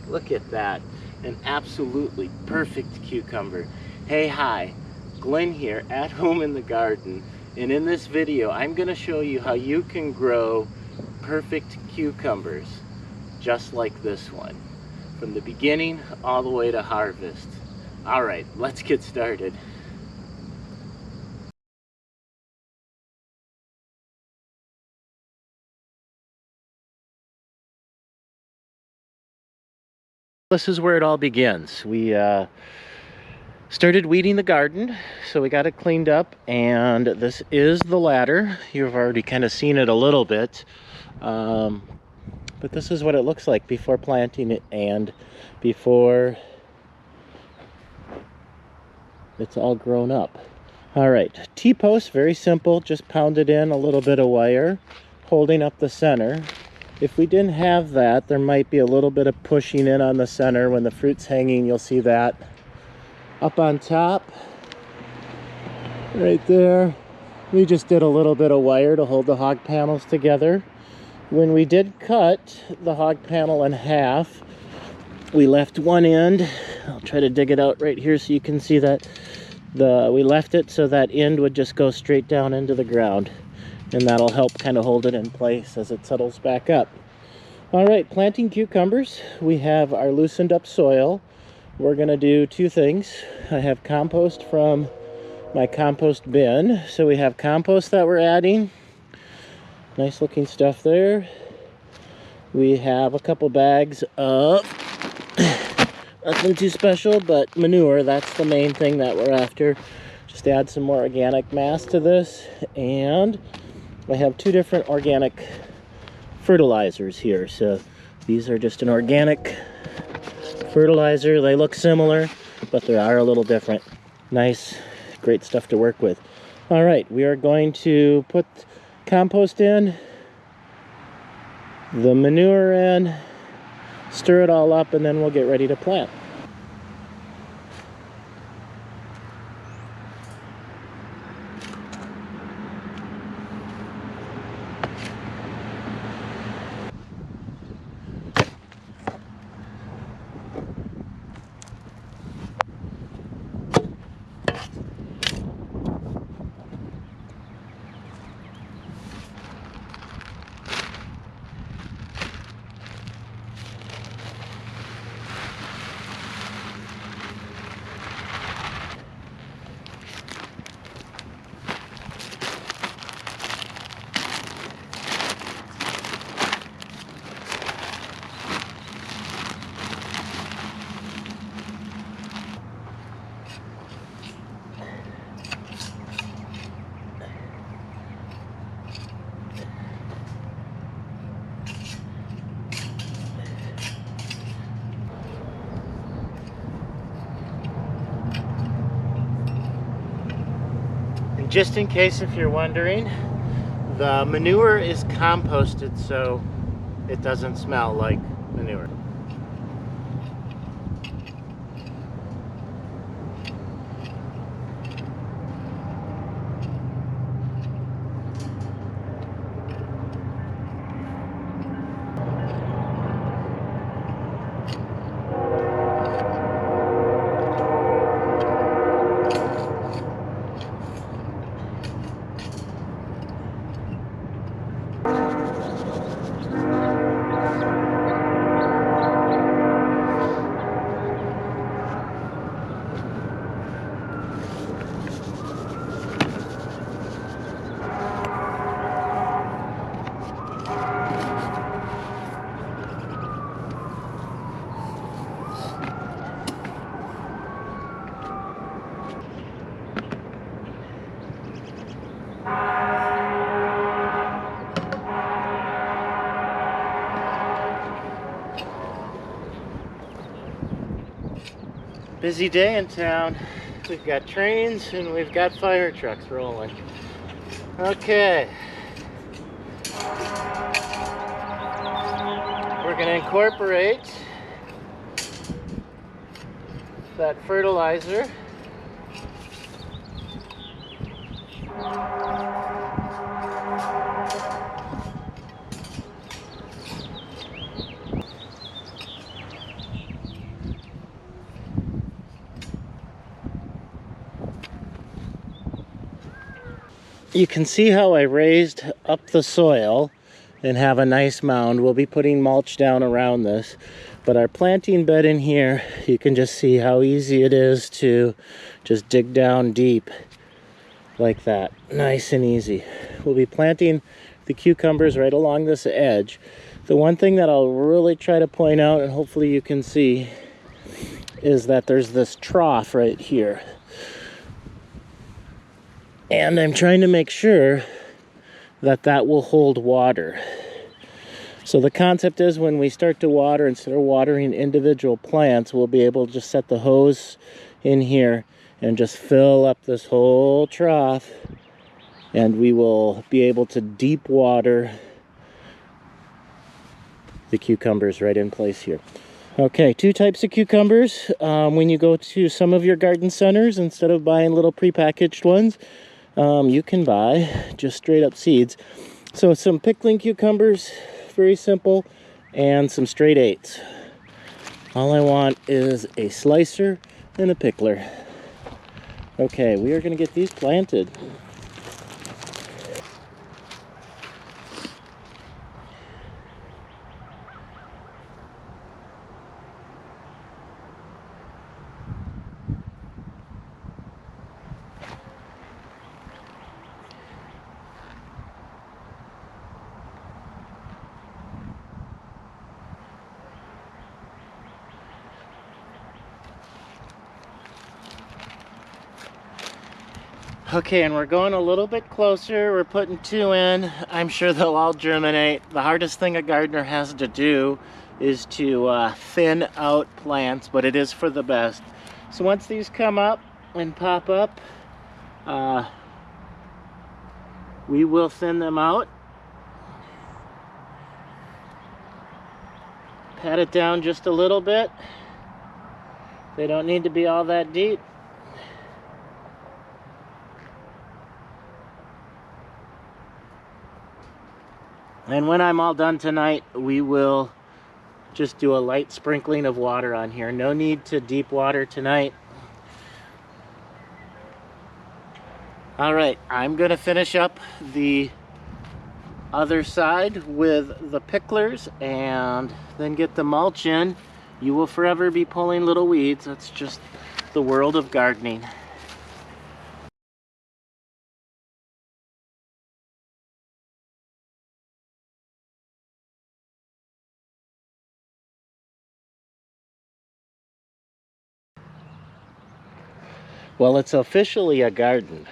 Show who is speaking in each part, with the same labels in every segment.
Speaker 1: Look at that. An absolutely perfect cucumber. Hey, hi. Glenn here at home in the garden. And in this video, I'm going to show you how you can grow perfect cucumbers just like this one. From the beginning all the way to harvest. All right, let's get started. This is where it all begins. We started weeding the garden, so we got it cleaned up, and this is the ladder. You've already kind of seen it a little bit, but this is what it looks like before planting it and before it's all grown up. All right, T-post, very simple, just pounded in a little bit of wire holding up the center. If we didn't have that, there might be a little bit of pushing in on the center. When the fruit's hanging, you'll see that. Up on top, right there, we just did a little bit of wire to hold the hog panels together. When we did cut the hog panel in half, we left one end. I'll try to dig it out right here so you can see that. We left it so that end would just go straight down into the ground. And that'll help kind of hold it in place as it settles back up. All right, planting cucumbers. We have our loosened up soil. We're gonna do two things. I have compost from my compost bin. So we have compost that we're adding. Nice looking stuff there. We have a couple bags of, nothing too special, but manure. That's the main thing that we're after. Just add some more organic mass to this. And I have two different organic fertilizers here. So these are just an organic fertilizer. They look similar, but they are a little different. Nice, great stuff to work with. All right, we are going to put compost in, the manure in, stir it all up, and then we'll get ready to plant. Just in case if you're wondering, the manure is composted so it doesn't smell like manure. Busy day in town. We've got trains and we've got fire trucks rolling. Okay. We're going to incorporate that fertilizer. You can see how I raised up the soil and have a nice mound. We'll be putting mulch down around this. But our planting bed in here, you can just see how easy it is to just dig down deep like that. Nice and easy. We'll be planting the cucumbers right along this edge. The one thing that I'll really try to point out, and hopefully you can see, is that there's this trough right here. And I'm trying to make sure that that will hold water. So the concept is when we start to water, instead of watering individual plants, we'll be able to just set the hose in here and just fill up this whole trough, and we will be able to deep water the cucumbers right in place here. Okay, 2 types of cucumbers. When you go to some of your garden centers, instead of buying little prepackaged ones, you can buy just straight up seeds. So some pickling cucumbers, very simple, and some straight 8s. All I want is a slicer and a pickler. Okay, we are going to get these planted. Okay, and we're going a little bit closer. We're putting 2 in. I'm sure they'll all germinate. The hardest thing a gardener has to do is to thin out plants, but it is for the best. So once these come up and pop up, we will thin them out. Pat it down just a little bit. They don't need to be all that deep. And when I'm all done tonight, we will just do a light sprinkling of water on here. No need to deep water tonight. All right, I'm gonna finish up the other side with the picklers and then get the mulch in. You will forever be pulling little weeds. That's just the world of gardening. Well, it's officially a garden.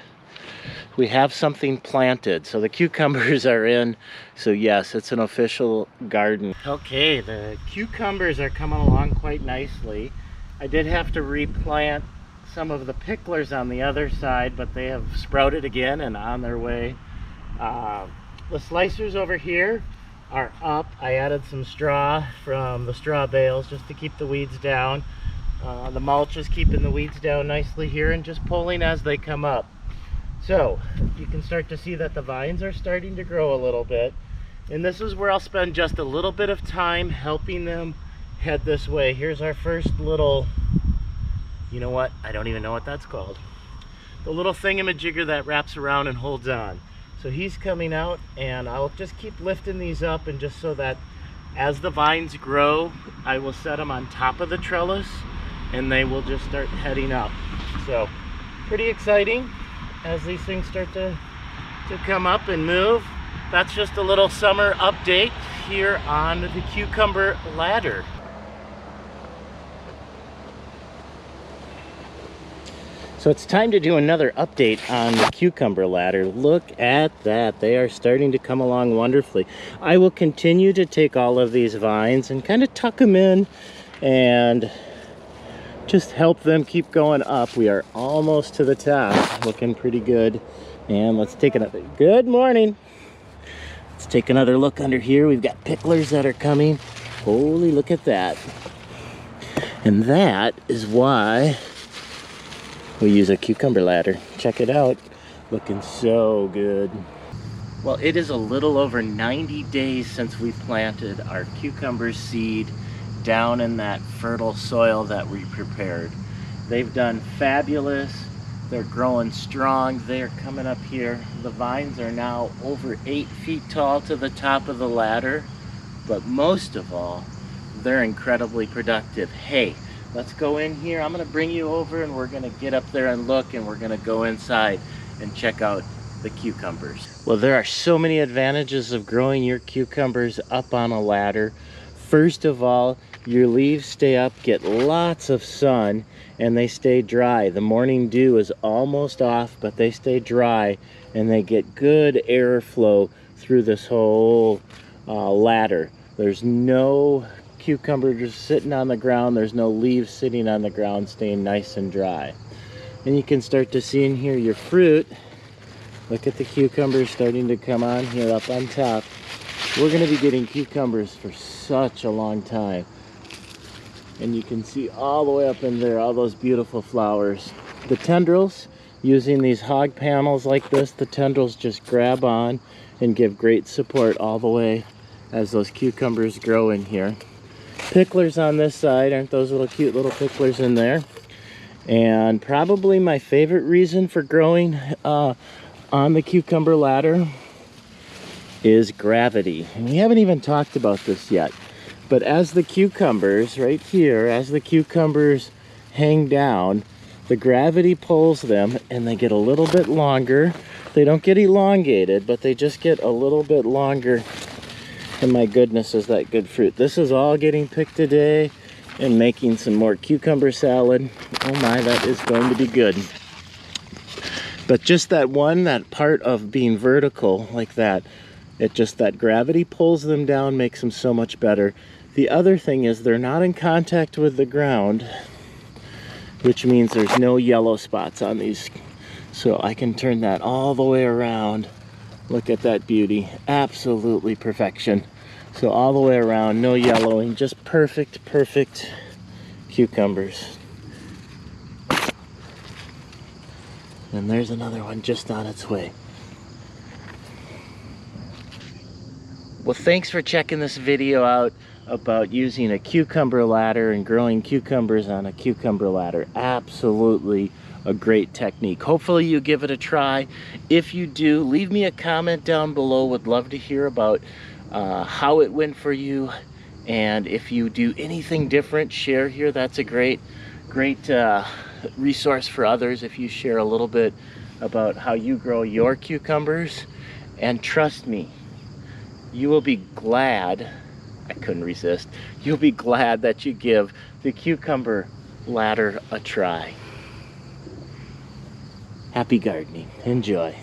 Speaker 1: We have something planted, so the cucumbers are in. So yes, it's an official garden. Okay, the cucumbers are coming along quite nicely. I did have to replant some of the picklers on the other side, but they have sprouted again and on their way. The slicers over here are up. I added some straw from the straw bales just to keep the weeds down. The mulch is keeping the weeds down nicely here and just pulling as they come up. So you can start to see that the vines are starting to grow a little bit, and this is where I'll spend just a little bit of time helping them head this way. Here's our first little, you know what, I don't even know what that's called, the little thingamajigger that wraps around and holds on. So he's coming out, and I'll just keep lifting these up, and just so that as the vines grow, I will set them on top of the trellis and they will just start heading up. So pretty exciting as these things start to come up and move. That's just a little summer update here on the cucumber ladder. So it's time to do another update on the cucumber ladder. Look at that. They are starting to come along wonderfully. I will continue to take all of these vines and kind of tuck them in and just help them keep going up. We are almost to the top, looking pretty good. And let's take another, good morning. Let's take another look under here. We've got picklers that are coming. Holy, look at that. And that is why we use a cucumber ladder. Check it out, looking so good. Well, it is a little over 90 days since we planted our cucumber seed down in that fertile soil that we prepared. They've done fabulous. They're growing strong. They're coming up here. The vines are now over 8 feet tall to the top of the ladder. But most of all, they're incredibly productive. Hey, let's go in here. I'm gonna bring you over and we're gonna get up there and look, and we're gonna go inside and check out the cucumbers. Well, there are so many advantages of growing your cucumbers up on a ladder. First of all, your leaves stay up, get lots of sun, and they stay dry. The morning dew is almost off, but they stay dry, and they get good airflow through this whole ladder. There's no cucumber just sitting on the ground. There's no leaves sitting on the ground staying nice and dry. And you can start to see in here your fruit. Look at the cucumbers starting to come on here up on top. We're going to be getting cucumbers for such a long time. And you can see all the way up in there, all those beautiful flowers. The tendrils, using these hog panels like this, the tendrils just grab on and give great support all the way as those cucumbers grow in here. Picklers on this side, aren't those little cute little picklers in there? And probably my favorite reason for growing on the cucumber ladder is gravity. And we haven't even talked about this yet, but as the cucumbers right here, as the cucumbers hang down, the gravity pulls them and they get a little bit longer. They don't get elongated, but they just get a little bit longer. And my goodness, is that good fruit. This is all getting picked today and making some more cucumber salad. Oh my, that is going to be good. But just that part of being vertical like that, that gravity pulls them down, makes them so much better. The other thing is they're not in contact with the ground, which means there's no yellow spots on these. So I can turn that all the way around. Look at that beauty, absolutely perfection. So all the way around, no yellowing, just perfect cucumbers. And there's another one just on its way. Well, thanks for checking this video out about using a cucumber ladder and growing cucumbers on a cucumber ladder. Absolutely a great technique. Hopefully you give it a try. If you do, leave me a comment down below. Would love to hear about how it went for you, and if you do anything different, share here. That's a great resource for others if you share a little bit about how you grow your cucumbers. And trust me, you will be glad, I couldn't resist, you'll be glad that you give the cucumber ladder a try. Happy gardening. Enjoy.